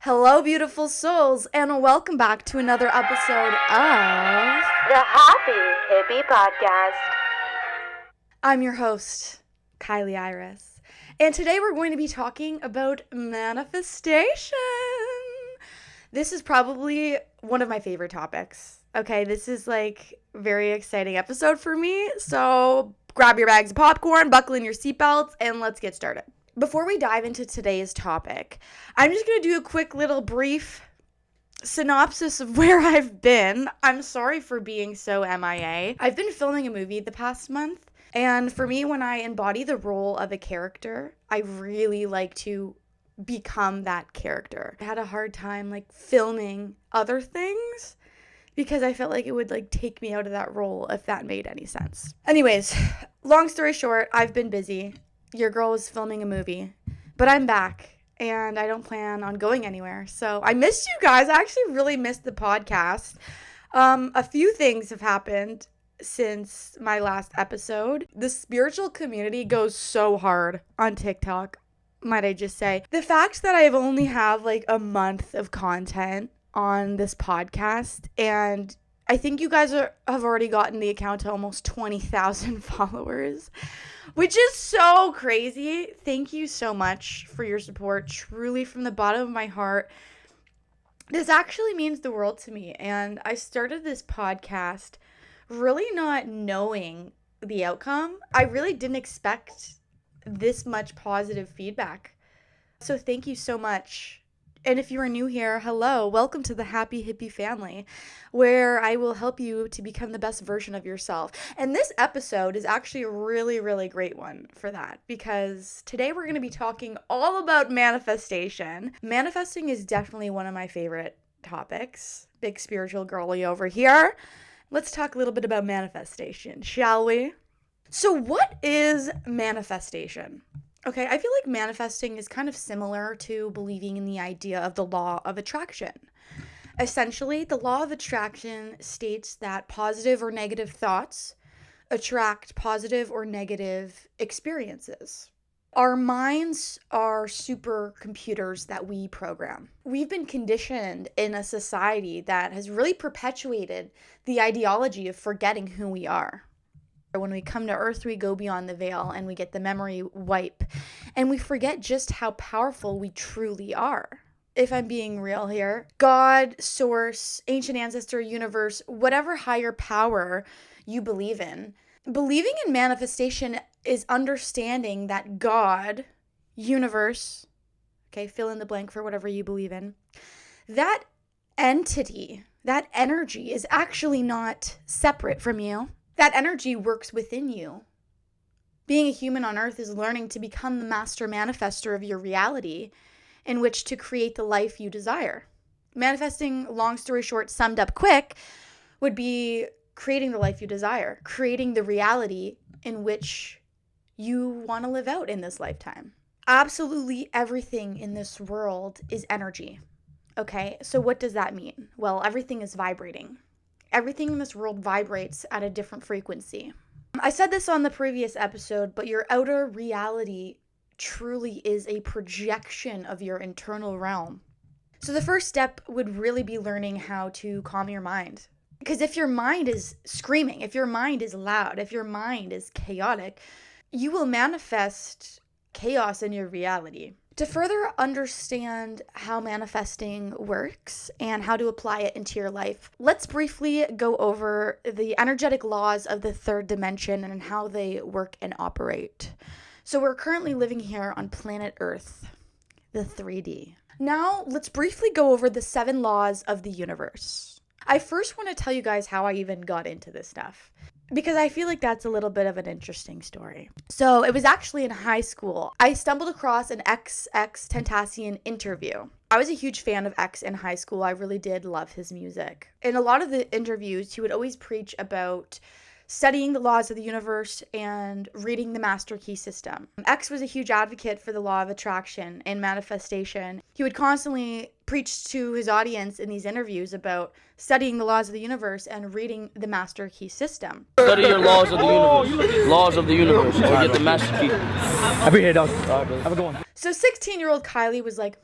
Hello, beautiful souls, and welcome back to another episode of the Happy Hippie Podcast. I'm your host, Kilee Iris, and today we're going to be talking about manifestation. This is probably one of my favorite topics. Okay, this is like a very exciting episode for me, so grab your bags of popcorn, buckle in your seatbelts, and let's get started. Before we dive into today's topic, I'm just going to do a quick little brief synopsis of where I've been. I'm sorry for being so MIA. I've been filming a movie the past month, and for me, when I embody the role of a character, I really like to become that character. I had a hard time filming other things because I felt like it would take me out of that role, if that made any sense. Anyways, long story short, I've been busy. Your girl was filming a movie, but I'm back and I don't plan on going anywhere. So I missed you guys. I actually really missed the podcast. A few things have happened since my last episode. The spiritual community goes so hard on TikTok, might I just say. The fact that I only have a month of content on this podcast, and I think you guys have already gotten the account to almost 20,000 followers, which is so crazy. Thank you so much for your support, truly from the bottom of my heart. This actually means the world to me, and I started this podcast really not knowing the outcome. I really didn't expect this much positive feedback. So thank you so much. And if you are new here, hello, welcome to the Happy Hippie family, where I will help you to become the best version of yourself. And this episode is actually a really, really great one for that, because today we're going to be talking all about manifestation. Manifesting is definitely one of my favorite topics. Big spiritual girly over here. Let's talk a little bit about manifestation, shall we? So what is manifestation? Okay, I feel like manifesting is kind of similar to believing in the idea of the law of attraction. Essentially, the law of attraction states that positive or negative thoughts attract positive or negative experiences. Our minds are supercomputers that we program. We've been conditioned in a society that has really perpetuated the ideology of forgetting who we are. When we come to Earth, we go beyond the veil and we get the memory wipe. And we forget just how powerful we truly are. If I'm being real here, God, source, ancient ancestor, universe, whatever higher power you believe in, believing in manifestation is understanding that God, universe, okay, fill in the blank for whatever you believe in, that entity, that energy is actually not separate from you. That energy works within you. Being a human on Earth is learning to become the master manifester of your reality in which to create the life you desire. Manifesting, long story short, summed up quick, would be creating the life you desire, creating the reality in which you want to live out in this lifetime. Absolutely everything in this world is energy. Okay, so what does that mean? Well, everything is vibrating. Everything in this world vibrates at a different frequency. I said this on the previous episode, but your outer reality truly is a projection of your internal realm. So the first step would really be learning how to calm your mind. Because if your mind is screaming, if your mind is loud, if your mind is chaotic, you will manifest chaos in your reality. To further understand how manifesting works and how to apply it into your life, let's briefly go over the energetic laws of the third dimension and how they work and operate. So we're currently living here on planet Earth, the 3D. Now, let's briefly go over the 7 laws of the universe. I first want to tell you guys how I even got into this stuff, because I feel like that's a little bit of an interesting story. So it was actually in high school. I stumbled across an XXXTentacion interview. I was a huge fan of X in high school. I really did love his music. In a lot of the interviews, he would always preach about studying the laws of the universe and reading the Master Key system. X was a huge advocate for the law of attraction and manifestation. He would constantly preach to his audience in these interviews about studying the laws of the universe and reading the Master Key system. Study your laws of the universe. Laws of the universe. Or get the Master Key. I'll be here, dog. Have a good one. So 16-year-old Kilee was like,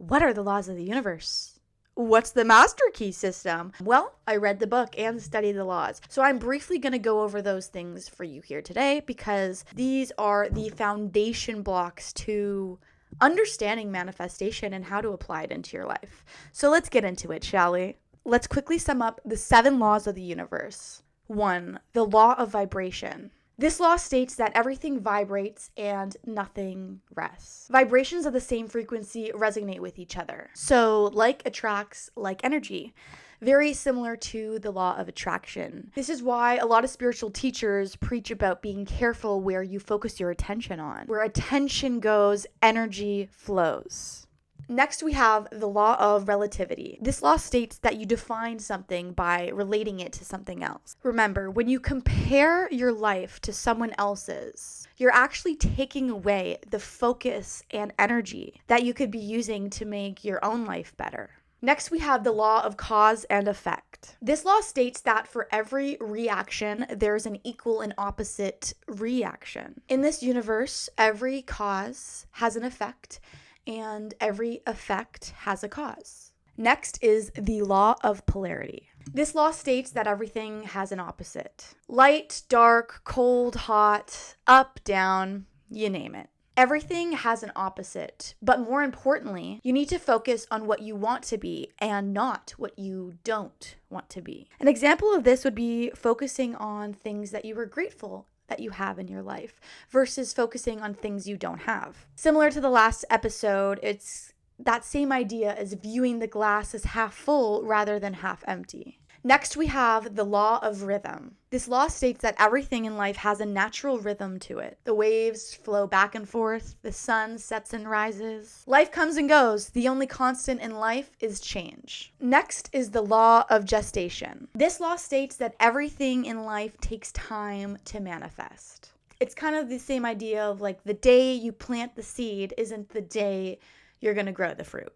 What are the laws of the universe? What's the master key system? Well, I read the book and studied the laws. So I'm briefly going to go over those things for you here today because these are the foundation blocks to understanding manifestation and how to apply it into your life. So let's get into it, shall we? Let's quickly sum up the 7 laws of the universe. 1. The law of vibration. This law states that everything vibrates and nothing rests. Vibrations of the same frequency resonate with each other. So, like attracts like energy. Very similar to the law of attraction. This is why a lot of spiritual teachers preach about being careful where you focus your attention on. Where attention goes, energy flows. Next, we have the law of relativity. This law states that you define something by relating it to something else. Remember, when you compare your life to someone else's, you're actually taking away the focus and energy that you could be using to make your own life better. Next, we have the law of cause and effect. This law states that for every reaction, there's an equal and opposite reaction. In this universe, every cause has an effect, and every effect has a cause. Next is the law of polarity. This law states that everything has an opposite. Light, dark, cold, hot, up, down, you name it. Everything has an opposite, but more importantly, you need to focus on what you want to be and not what you don't want to be. An example of this would be focusing on things that you were grateful that you have in your life versus focusing on things you don't have. Similar to the last episode, it's that same idea as viewing the glass as half full rather than half empty. Next, we have the law of rhythm. This law states that everything in life has a natural rhythm to it. The waves flow back and forth, the sun sets and rises. Life comes and goes. The only constant in life is change. Next is the law of gestation. This law states that everything in life takes time to manifest. It's kind of the same idea of like the day you plant the seed isn't the day you're going to grow the fruit.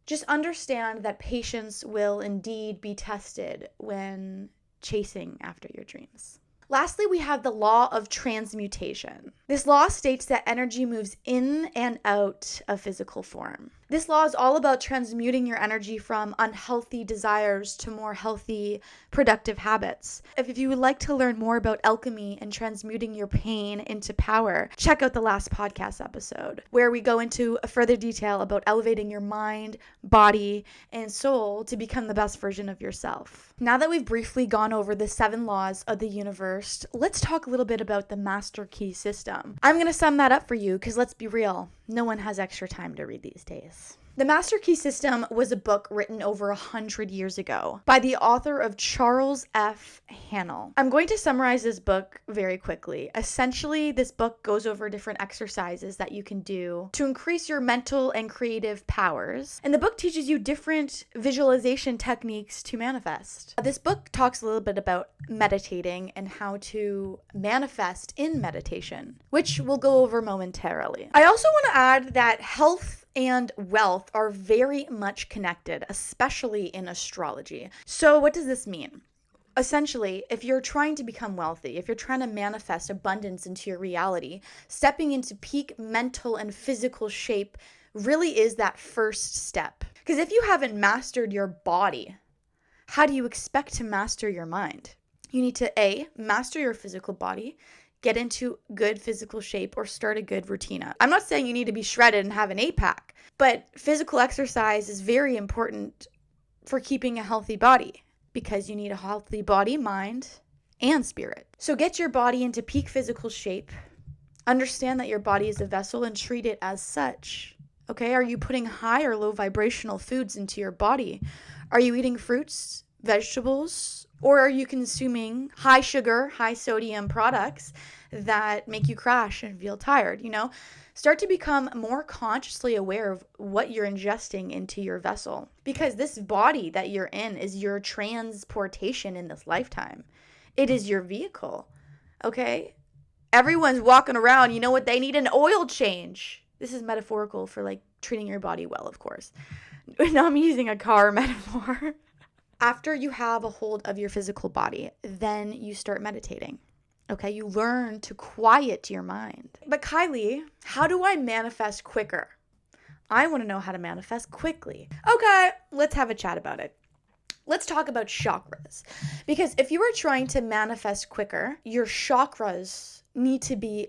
Just understand that patience will indeed be tested when chasing after your dreams. Lastly, we have the law of transmutation. This law states that energy moves in and out of physical form. This law is all about transmuting your energy from unhealthy desires to more healthy, productive habits. If you would like to learn more about alchemy and transmuting your pain into power, check out the last podcast episode, where we go into further detail about elevating your mind, body, and soul to become the best version of yourself. Now that we've briefly gone over the 7 laws of the universe, let's talk a little bit about the master key system. I'm going to sum that up for you because let's be real, no one has extra time to read these days. The Master Key System was a book written over 100 years ago by the author of Charles F. Hannell. I'm going to summarize this book very quickly. Essentially, this book goes over different exercises that you can do to increase your mental and creative powers. And the book teaches you different visualization techniques to manifest. This book talks a little bit about meditating and how to manifest in meditation, which we'll go over momentarily. I also want to add that health and wealth are very much connected, especially in astrology. So what does this mean? Essentially, if you're trying to become wealthy, if you're trying to manifest abundance into your reality, stepping into peak mental and physical shape really is that first step. Because if you haven't mastered your body, how do you expect to master your mind? You need to A, master your physical body, get into good physical shape, or start a good routine up. I'm not saying you need to be shredded and have an 8-pack, but physical exercise is very important for keeping a healthy body because you need a healthy body, mind, and spirit. So get your body into peak physical shape. Understand that your body is a vessel and treat it as such. Okay, are you putting high or low vibrational foods into your body? Are you eating fruits, vegetables, or are you consuming high sugar, high sodium products that make you crash and feel tired? Start to become more consciously aware of what you're ingesting into your vessel, because this body that you're in is your transportation in this lifetime. It is your vehicle. Okay? Everyone's walking around, you know what? They need an oil change. This is metaphorical for like treating your body well, of course. Now I'm using a car metaphor. After you have a hold of your physical body, then you start meditating. Okay, you learn to quiet your mind. But Kilee, how do I manifest quicker? I want to know how to manifest quickly. Okay, let's have a chat about it. Let's talk about chakras. Because if you are trying to manifest quicker, your chakras need to be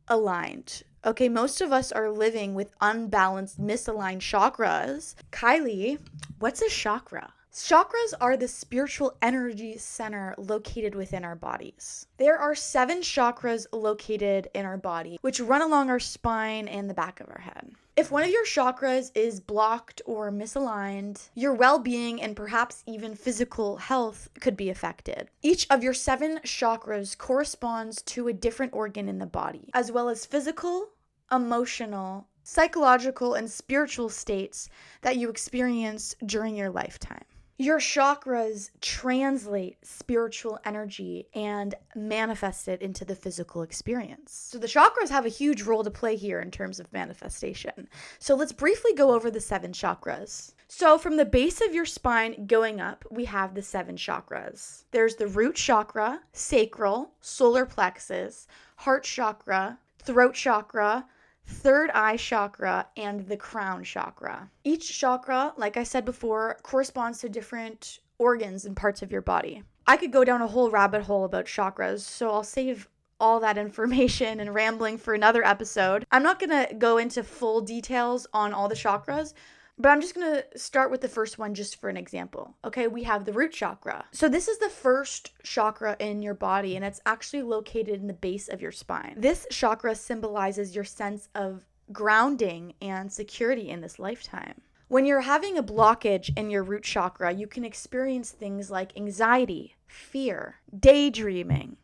aligned. Okay, most of us are living with unbalanced, misaligned chakras. Kilee, what's a chakra? Chakras are the spiritual energy center located within our bodies. There are 7 chakras located in our body, which run along our spine and the back of our head. If one of your chakras is blocked or misaligned, your well-being and perhaps even physical health could be affected. Each of your 7 chakras corresponds to a different organ in the body, as well as physical, emotional, psychological, and spiritual states that you experience during your lifetime. Your chakras translate spiritual energy and manifest it into the physical experience. So the chakras have a huge role to play here in terms of manifestation. So let's briefly go over the 7 chakras. So from the base of your spine going up, we have the 7 chakras. There's the root chakra, sacral, solar plexus, heart chakra, throat chakra, third eye chakra, and the crown chakra. Each chakra, like I said before, corresponds to different organs and parts of your body. I could go down a whole rabbit hole about chakras, so I'll save all that information and rambling for another episode. I'm not going to go into full details on all the chakras, but I'm just going to start with the first one just for an example. Okay, we have the root chakra. So this is the first chakra in your body, and it's actually located in the base of your spine. This chakra symbolizes your sense of grounding and security in this lifetime. When you're having a blockage in your root chakra, you can experience things like anxiety, fear, daydreaming,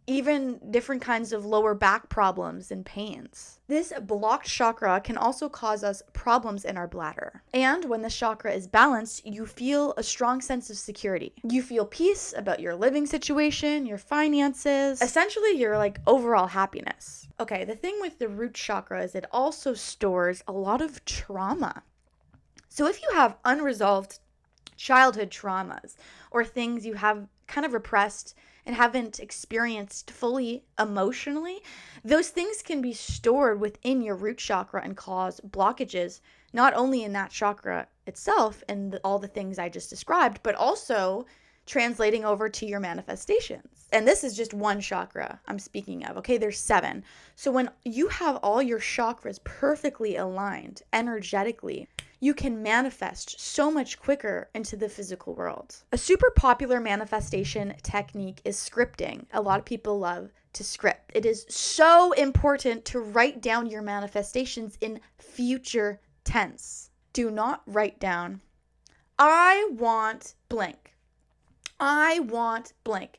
even different kinds of lower back problems and pains. This blocked chakra can also cause us problems in our bladder. And when the chakra is balanced, you feel a strong sense of security. You feel peace about your living situation, your finances, essentially your overall happiness. Okay, the thing with the root chakra is it also stores a lot of trauma. So if you have unresolved childhood traumas or things you have kind of repressed and haven't experienced fully emotionally, those things can be stored within your root chakra and cause blockages, not only in that chakra itself and all the things I just described, but also translating over to your manifestations. And this is just one chakra I'm speaking of, okay? There's 7. So when you have all your chakras perfectly aligned energetically, you can manifest so much quicker into the physical world. A super popular manifestation technique is scripting. A lot of people love to script. It is so important to write down your manifestations in future tense. Do not write down, I want blank. I want blank.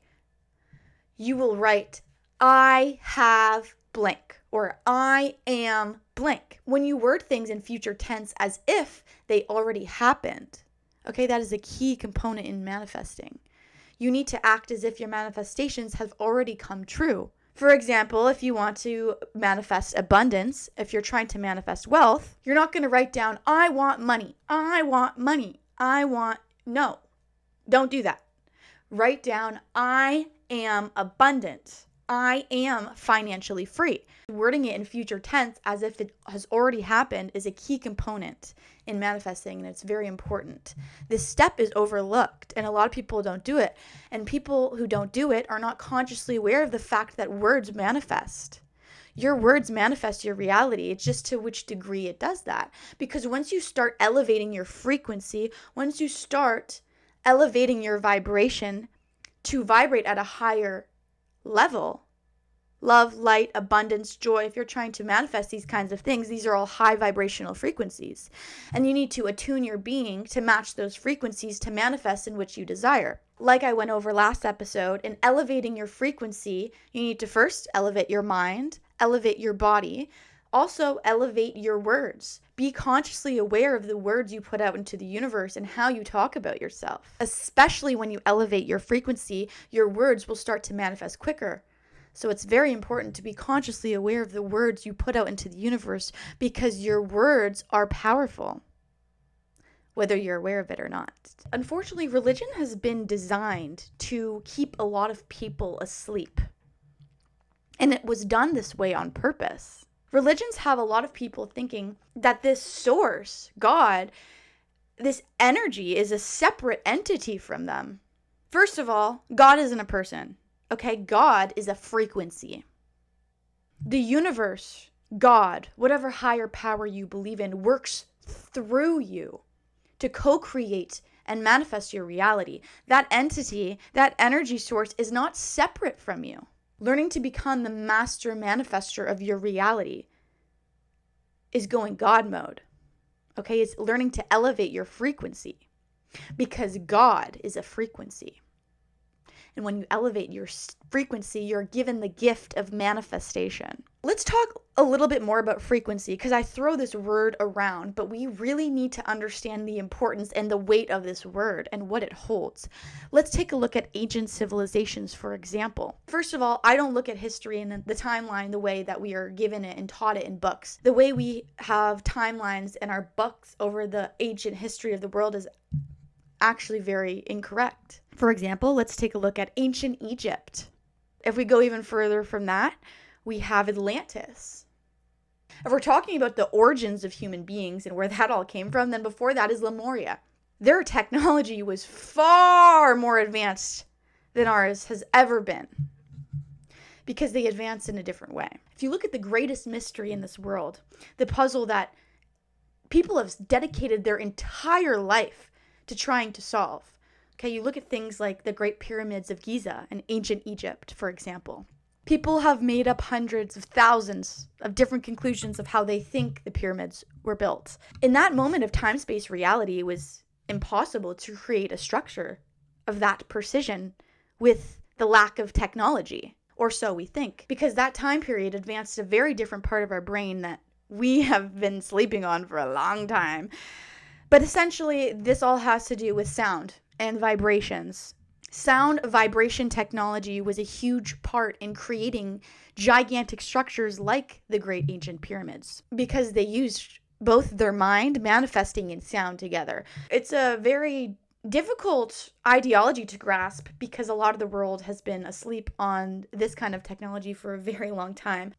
You will write, I have blank, or I am blank. When you word things in future tense as if they already happened, okay, that is a key component in manifesting. You need to act as if your manifestations have already come true. For example, if you want to manifest abundance, if you're trying to manifest wealth, you're not going to write down, I want money, I want money, no, don't do that. Write down, I am abundant. I am financially free. Wording it in future tense as if it has already happened is a key component in manifesting, and it's very important. This step is overlooked, and a lot of people don't do it. And people who don't do it are not consciously aware of the fact that words manifest. Your words manifest your reality. It's just to which degree it does that. Because once you start elevating your frequency, once you start elevating your vibration to vibrate at a higher level, love, light, abundance, joy, if you're trying to manifest these kinds of things, these are all high vibrational frequencies. And you need to attune your being to match those frequencies to manifest in which you desire. Like I went over last episode, in elevating your frequency, you need to first elevate your mind, elevate your body, also elevate your words. Be consciously aware of the words you put out into the universe and how you talk about yourself. Especially when you elevate your frequency, your words will start to manifest quicker. So it's very important to be consciously aware of the words you put out into the universe, because your words are powerful, whether you're aware of it or not. Unfortunately, religion has been designed to keep a lot of people asleep. And it was done this way on purpose. Religions have a lot of people thinking that this source, God, this energy is a separate entity from them. First of all, God isn't a person, okay? God is a frequency. The universe, God, whatever higher power you believe in, works through you to co-create and manifest your reality. That entity, that energy source is not separate from you. Learning to become the master manifester of your reality is going God mode. Okay, it's learning to elevate your frequency because God is a frequency. And when you elevate your frequency, you're given the gift of manifestation. Let's talk a little bit more about frequency because I throw this word around, but we really need to understand the importance and the weight of this word and what it holds. Let's take a look at ancient civilizations, for example. First of all, I don't look at history and the timeline the way that we are given it and taught it in books. The way we have timelines in our books over the ancient history of the world is actually very incorrect. For example, let's take a look at ancient Egypt. If we go even further from that, we have Atlantis. If we're talking about the origins of human beings and where that all came from, then before that is Lemuria. Their technology was far more advanced than ours has ever been because they advanced in a different way. If you look at the greatest mystery in this world, the puzzle that people have dedicated their entire life to trying to solve. Okay, you look at things like the Great Pyramids of Giza in ancient Egypt, for example. People have made up hundreds of thousands of different conclusions of how they think the pyramids were built. In that moment of time-space reality, it was impossible to create a structure of that precision with the lack of technology, or so we think, because that time period advanced a very different part of our brain that we have been sleeping on for a long time. But essentially, this all has to do with sound and vibrations. Sound vibration technology was a huge part in creating gigantic structures like the Great Ancient Pyramids because they used both their mind manifesting and sound together. It's a very difficult ideology to grasp because a lot of the world has been asleep on this kind of technology for a very long time.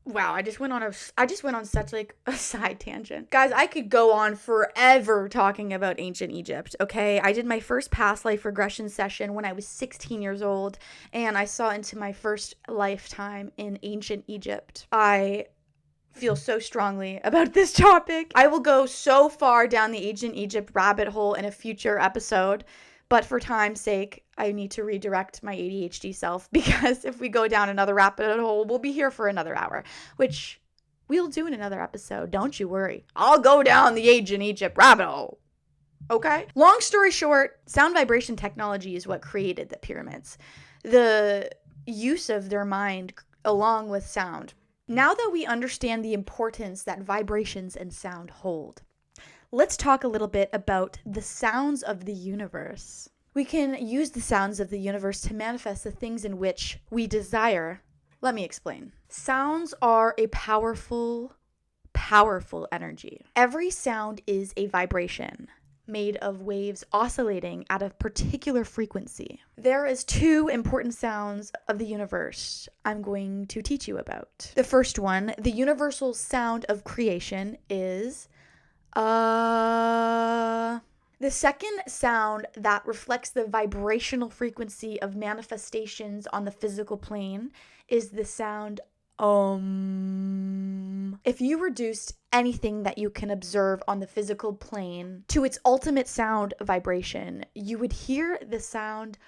Wow, I just went on such like a side tangent. Guys, I could go on forever talking about ancient Egypt, okay? I did my first past life regression session when I was 16 years old, and I saw into my first lifetime in ancient Egypt. I feel so strongly about this topic. I will go so far down the ancient Egypt rabbit hole in a future episode. But for time's sake, I need to redirect my ADHD self because if we go down another rabbit hole, we'll be here for another hour, which we'll do in another episode. Don't you worry. I'll go down the ancient Egypt rabbit hole. Okay? Long story short, sound vibration technology is what created the pyramids. The use of their mind along with sound. Now that we understand the importance that vibrations and sound hold, let's talk a little bit about the sounds of the universe. We can use the sounds of the universe to manifest the things in which we desire. Let me explain. Sounds are a powerful, powerful energy. Every sound is a vibration made of waves oscillating at a particular frequency. There is two important sounds of the universe I'm going to teach you about. The first one, the universal sound of creation, is the second sound that reflects the vibrational frequency of manifestations on the physical plane is the sound If you reduced anything that you can observe on the physical plane to its ultimate sound vibration, you would hear the sound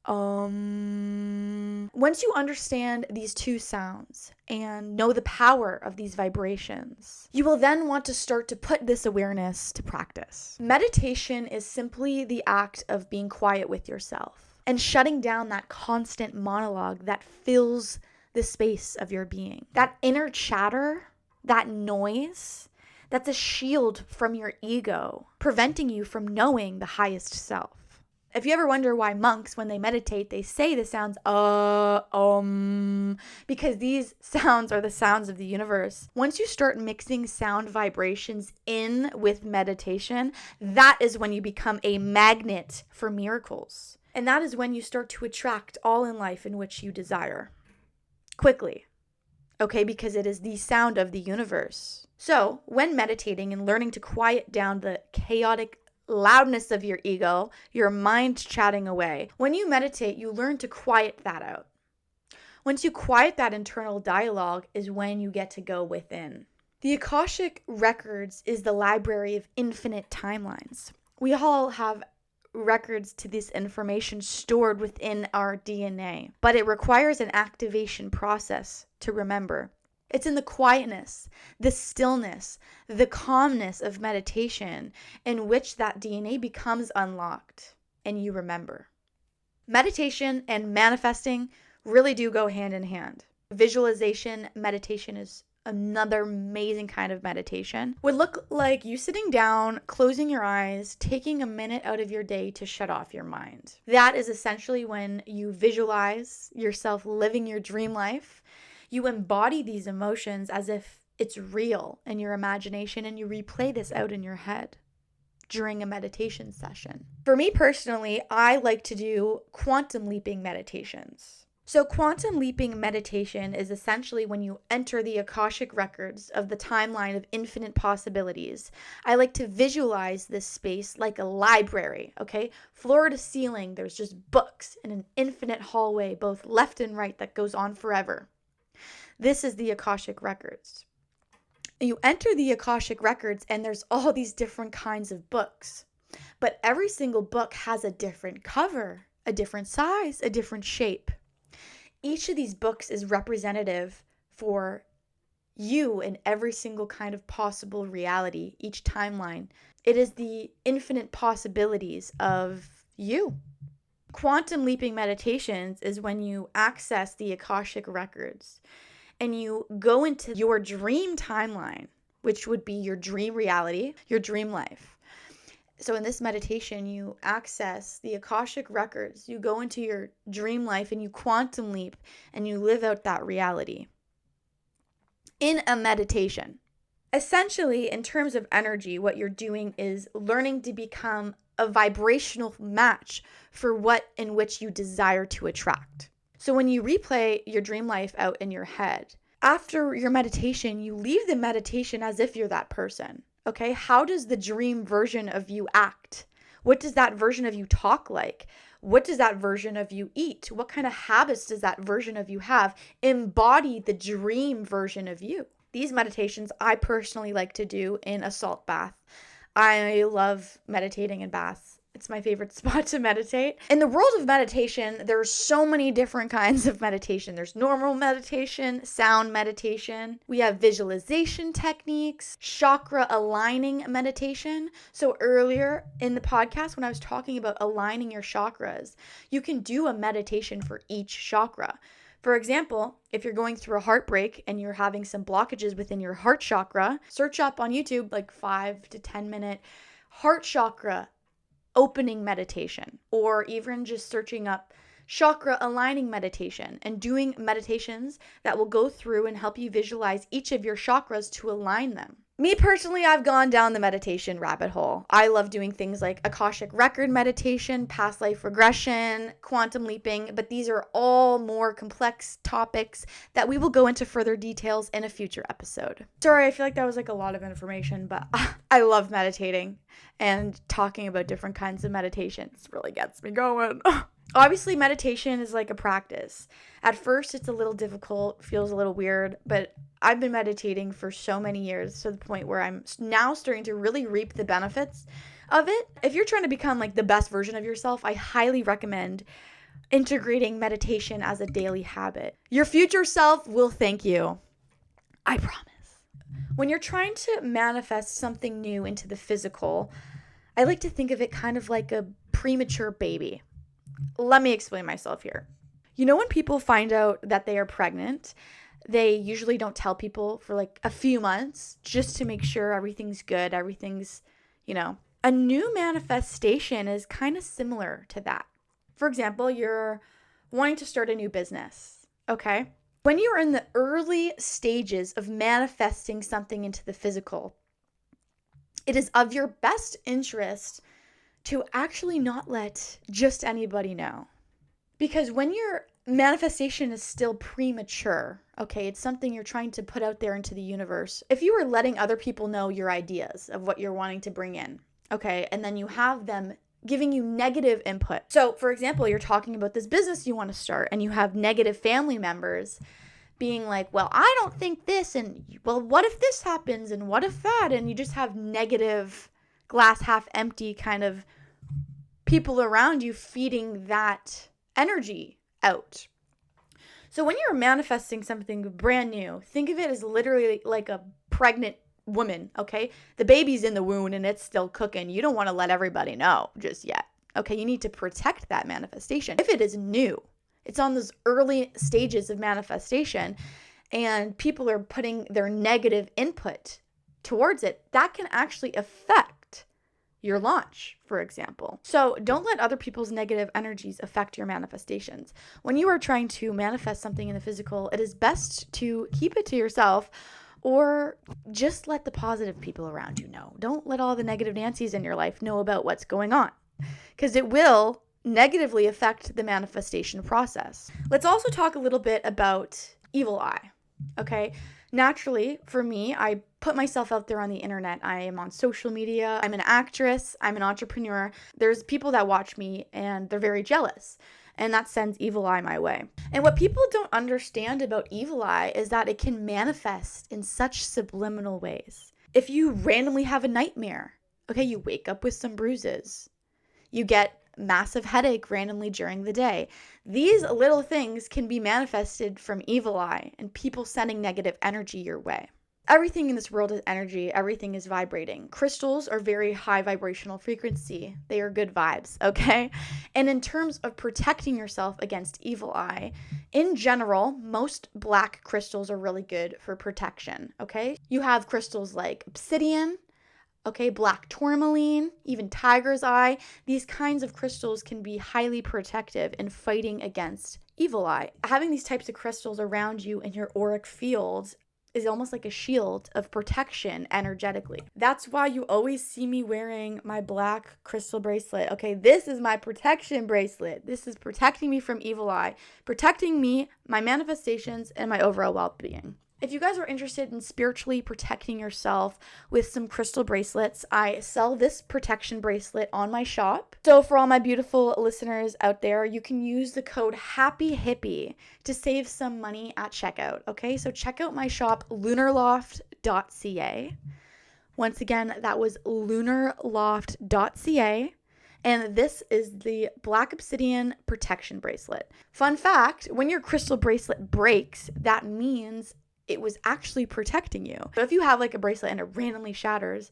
Once you understand these two sounds and know the power of these vibrations, you will then want to start to put this awareness to practice. Meditation is simply the act of being quiet with yourself and shutting down that constant monologue that fills the space of your being. That inner chatter, that noise, that's a shield from your ego, preventing you from knowing the highest self. If you ever wonder why monks, when they meditate, they say the sounds, because these sounds are the sounds of the universe. Once you start mixing sound vibrations in with meditation, that is when you become a magnet for miracles. And that is when you start to attract all in life in which you desire. Quickly. okay? Because it is the sound of the universe. So, when meditating and learning to quiet down the chaotic loudness of your ego, your mind chatting away, when you meditate, you learn to quiet that out. Once you quiet that internal dialogue is when you get to go within. The Akashic Records is the library of infinite timelines. We all have records to this information stored within our DNA, but it requires an activation process to remember. It's in the quietness, the stillness, the calmness of meditation in which that DNA becomes unlocked and you remember. Meditation and manifesting really do go hand in hand. Visualization meditation is another amazing kind of meditation. Would look like you sitting down, closing your eyes, taking a minute out of your day to shut off your mind. That is essentially when you visualize yourself living your dream life. You embody these emotions as if it's real in your imagination, and you replay this out in your head during a meditation session. For me personally, I like to do quantum leaping meditations. So quantum leaping meditation is essentially when you enter the Akashic Records of the timeline of infinite possibilities. I like to visualize this space like a library, okay? Floor to ceiling, there's just books in an infinite hallway, both left and right, that goes on forever. This is the Akashic Records. You enter the Akashic Records and there's all these different kinds of books. But every single book has a different cover, a different size, a different shape. Each of these books is representative for you in every single kind of possible reality, each timeline. It is the infinite possibilities of you. Quantum leaping meditations is when you access the Akashic Records and you go into your dream timeline, which would be your dream reality, your dream life. So in this meditation, you access the Akashic Records, you go into your dream life and you quantum leap and you live out that reality in a meditation. Essentially, in terms of energy, what you're doing is learning to become a vibrational match for what in which you desire to attract. So when you replay your dream life out in your head, after your meditation, you leave the meditation as if you're that person. Okay, how does the dream version of you act? What does that version of you talk like? What does that version of you eat? What kind of habits does that version of you have? Embody the dream version of you. These meditations I personally like to do in a salt bath. I love meditating in baths. It's my favorite spot to meditate. In the world of meditation, there's so many different kinds of meditation. There's normal meditation, sound meditation. We have visualization techniques, chakra aligning meditation. So earlier in the podcast, when I was talking about aligning your chakras, you can do a meditation for each chakra. For example, if you're going through a heartbreak and you're having some blockages within your heart chakra, search up on YouTube like 5 to 10 minute heart chakra opening meditation, or even just searching up chakra aligning meditation and doing meditations that will go through and help you visualize each of your chakras to align them. Me personally, I've gone down the meditation rabbit hole. I love doing things like Akashic Record meditation, past life regression, quantum leaping, but these are all more complex topics that we will go into further details in a future episode. Sorry, I feel like that was like a lot of information, but I love meditating, and talking about different kinds of meditations really gets me going. Obviously, meditation is like a practice. At first, it's a little difficult, feels a little weird, but I've been meditating for so many years to the point where I'm now starting to really reap the benefits of it. If you're trying to become like the best version of yourself, I highly recommend integrating meditation as a daily habit. Your future self will thank you. I promise. When you're trying to manifest something new into the physical, I like to think of it kind of like a premature baby. Let me explain myself here. You know, when people find out that they are pregnant, they usually don't tell people for like a few months just to make sure everything's good, everything's, a new manifestation is kind of similar to that. For example, you're wanting to start a new business, okay? When you're in the early stages of manifesting something into the physical, it is of your best interest to actually not let just anybody know. Because when you're manifestation is still premature, okay? It's something you're trying to put out there into the universe. If you were letting other people know your ideas of what you're wanting to bring in, okay, and then you have them giving you negative input. So, for example, you're talking about this business you want to start, and you have negative family members being like, well, I don't think this, and well, what if this happens, and what if that? And you just have negative, glass half empty kind of people around you feeding that energy out. So when you're manifesting something brand new, think of it as literally like a pregnant woman, okay? The baby's in the womb and it's still cooking. You don't want to let everybody know just yet, okay? You need to protect that manifestation. If it is new, it's on those early stages of manifestation, and people are putting their negative input towards it, that can actually affect your launch, for example. So don't let other people's negative energies affect your manifestations. When you are trying to manifest something in the physical, it is best to keep it to yourself, or just let the positive people around you know. Don't let all the negative Nancys in your life know about what's going on, because it will negatively affect the manifestation process. Let's also talk a little bit about evil eye, okay? Naturally, for me, I put myself out there on the internet. I am on social media. I'm an actress. I'm an entrepreneur. There's people that watch me and they're very jealous, and that sends evil eye my way. And what people don't understand about evil eye is that it can manifest in such subliminal ways. If you randomly have a nightmare, okay, you wake up with some bruises. You get massive headache randomly during the day. These little things can be manifested from evil eye and people sending negative energy your way. Everything in this world is energy. Everything is vibrating. Crystals are very high vibrational frequency. They are good vibes, okay? And in terms of protecting yourself against evil eye, in general, most black crystals are really good for protection, okay? You have crystals like obsidian, okay, black tourmaline, even tiger's eye. These kinds of crystals can be highly protective in fighting against evil eye. Having these types of crystals around you in your auric field is almost like a shield of protection energetically. That's why you always see me wearing my black crystal bracelet. Okay, this is my protection bracelet. This is protecting me from evil eye, protecting me, my manifestations, and my overall well-being. If you guys are interested in spiritually protecting yourself with some crystal bracelets, I sell this protection bracelet on my shop. So for all my beautiful listeners out there, you can use the code happyhippie to save some money at checkout. Okay, so check out my shop, lunarloft.ca. Once again, that was lunarloft.ca. And this is the Black Obsidian Protection Bracelet. Fun fact, when your crystal bracelet breaks, that means it was actually protecting you. So if you have like a bracelet and it randomly shatters,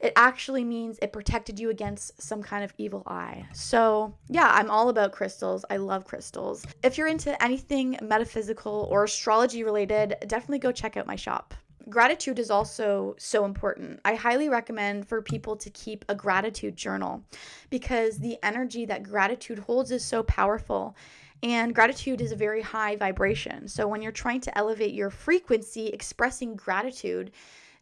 it actually means it protected you against some kind of evil eye. So yeah, I'm all about crystals. I love crystals. If you're into anything metaphysical or astrology related, definitely go check out my shop. Gratitude is also so important. I highly recommend for people to keep a gratitude journal, because the energy that gratitude holds is so powerful. And gratitude is a very high vibration. So when you're trying to elevate your frequency, expressing gratitude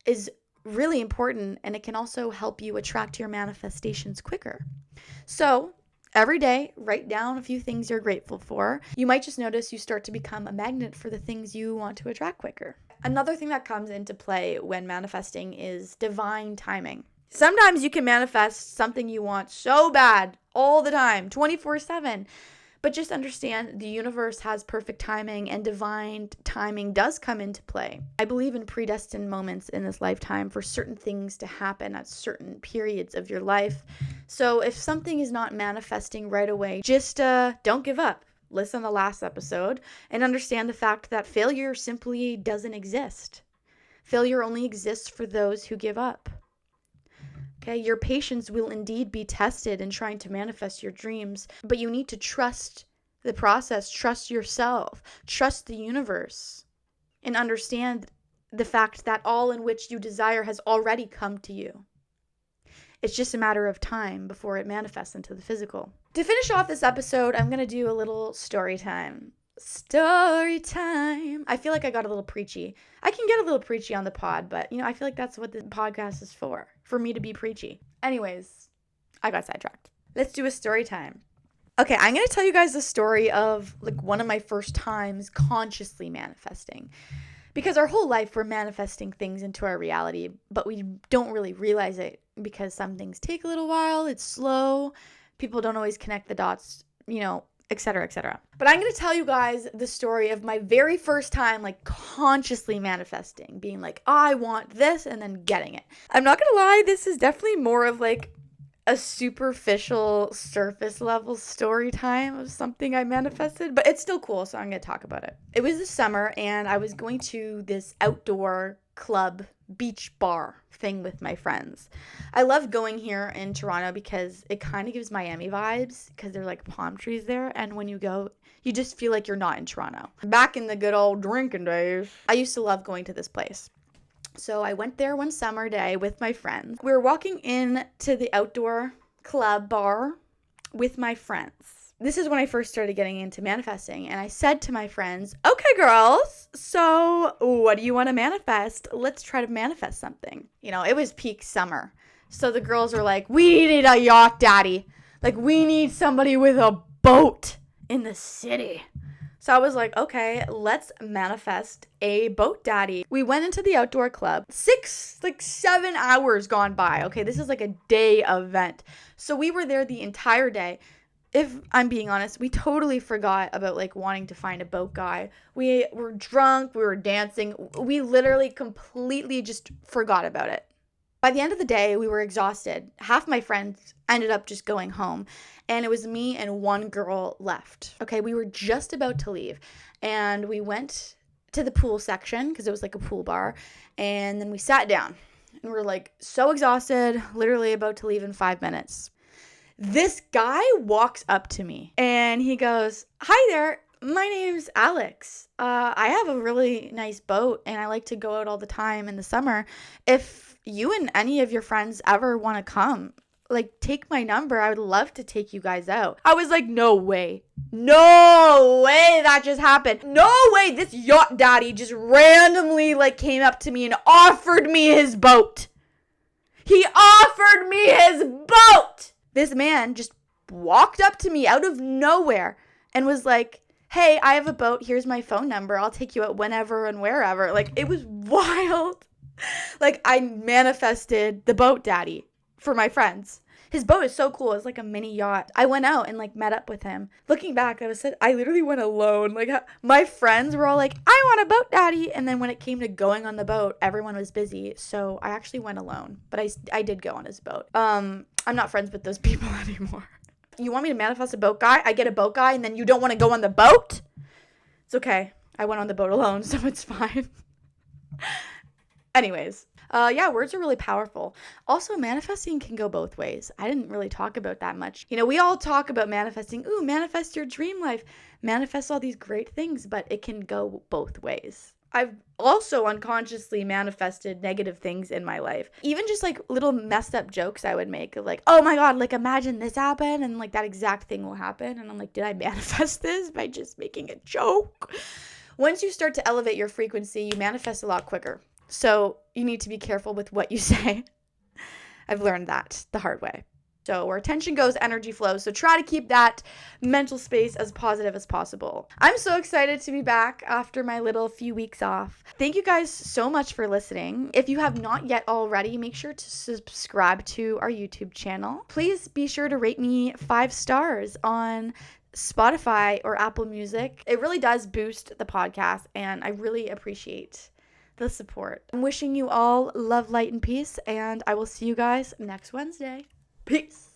is really important, and it can also help you attract your manifestations quicker. So every day, write down a few things you're grateful for. You might just notice you start to become a magnet for the things you want to attract quicker. Another thing that comes into play when manifesting is divine timing. Sometimes you can manifest something you want so bad all the time, 24/7. But just understand the universe has perfect timing, and divine timing does come into play. I believe in predestined moments in this lifetime for certain things to happen at certain periods of your life. So if something is not manifesting right away, just don't give up. Listen to the last episode and understand the fact that failure simply doesn't exist. Failure only exists for those who give up. Okay, your patience will indeed be tested in trying to manifest your dreams, but you need to trust the process, trust yourself, trust the universe, and understand the fact that all in which you desire has already come to you. It's just a matter of time before it manifests into the physical. To finish off this episode, I'm going to do a little story time. Story time. I feel like I got a little preachy. I can get a little preachy on the pod, but I feel like that's what the podcast is for me to be preachy. Anyways, I got sidetracked. Let's do a story time. Okay, I'm going to tell you guys the story of like one of my first times consciously manifesting. Because our whole life we're manifesting things into our reality, but we don't really realize it because some things take a little while, it's slow, people don't always connect the dots, etc., etc. But I'm going to tell you guys the story of my very first time like consciously manifesting, being like, I want this, and then getting it. I'm not going to lie, this is definitely more of like a superficial surface level story time of something I manifested, but it's still cool, so I'm going to talk about it. It was the summer and I was going to this outdoor club beach bar thing with my friends. I love going here in Toronto because it kind of gives Miami vibes because there are like palm trees there, and when you go, you just feel like you're not in Toronto. Back in the good old drinking days, I used to love going to this place. So I went there one summer day with my friends. We were walking in to the outdoor club bar with my friends. This is when I first started getting into manifesting, and I said to my friends, okay, girls, so what do you want to manifest? Let's try to manifest something. It was peak summer. So the girls were like, we need a yacht daddy. Like, we need somebody with a boat in the city. So I was like, okay, let's manifest a boat daddy. We went into the outdoor club. 7 hours gone by. Okay, this is like a day event. So we were there the entire day. If I'm being honest, we totally forgot about like wanting to find a boat guy. We were drunk, we were dancing. We literally completely just forgot about it. By the end of the day, we were exhausted. Half my friends ended up just going home, and it was me and one girl left. Okay, we were just about to leave, and we went to the pool section because it was like a pool bar, and then we sat down, and we were like so exhausted, literally about to leave in 5 minutes. This guy walks up to me, and he goes, hi there. My name's Alex. I have a really nice boat, and I like to go out all the time in the summer. If you and any of your friends ever want to come, like, take my number. I would love to take you guys out. I was like, no way. No way that just happened. No way this yacht daddy just randomly, like, came up to me and offered me his boat. He offered me his boat. This man just walked up to me out of nowhere and was like, hey, I have a boat. Here's my phone number. I'll take you out whenever and wherever. Like, it was wild. Like, I manifested the boat daddy for my friends. His boat is so cool. It's like a mini yacht. I went out and like met up with him. Looking back, I literally went alone. Like, my friends were all like, I want a boat daddy. And then when it came to going on the boat, everyone was busy. So I actually went alone. But I did go on his boat. I'm not friends with those people anymore. You want me to manifest a boat guy? I get a boat guy and then you don't want to go on the boat? It's okay. I went on the boat alone, so it's fine. Anyways, words are really powerful. Also, manifesting can go both ways. I didn't really talk about that much. We all talk about manifesting. Ooh, manifest your dream life. Manifest all these great things, but it can go both ways. I've also unconsciously manifested negative things in my life. Even just like little messed up jokes I would make of like, oh my God, like imagine this happened and like that exact thing will happen. And I'm like, did I manifest this by just making a joke? Once you start to elevate your frequency, you manifest a lot quicker. So you need to be careful with what you say. I've learned that the hard way. So where attention goes, energy flows. So try to keep that mental space as positive as possible. I'm so excited to be back after my little few weeks off. Thank you guys so much for listening. If you have not yet already, make sure to subscribe to our YouTube channel. Please be sure to rate me 5 stars on Spotify or Apple Music. It really does boost the podcast, and I really appreciate the support. I'm wishing you all love, light, and peace, and I will see you guys next Wednesday. Peace.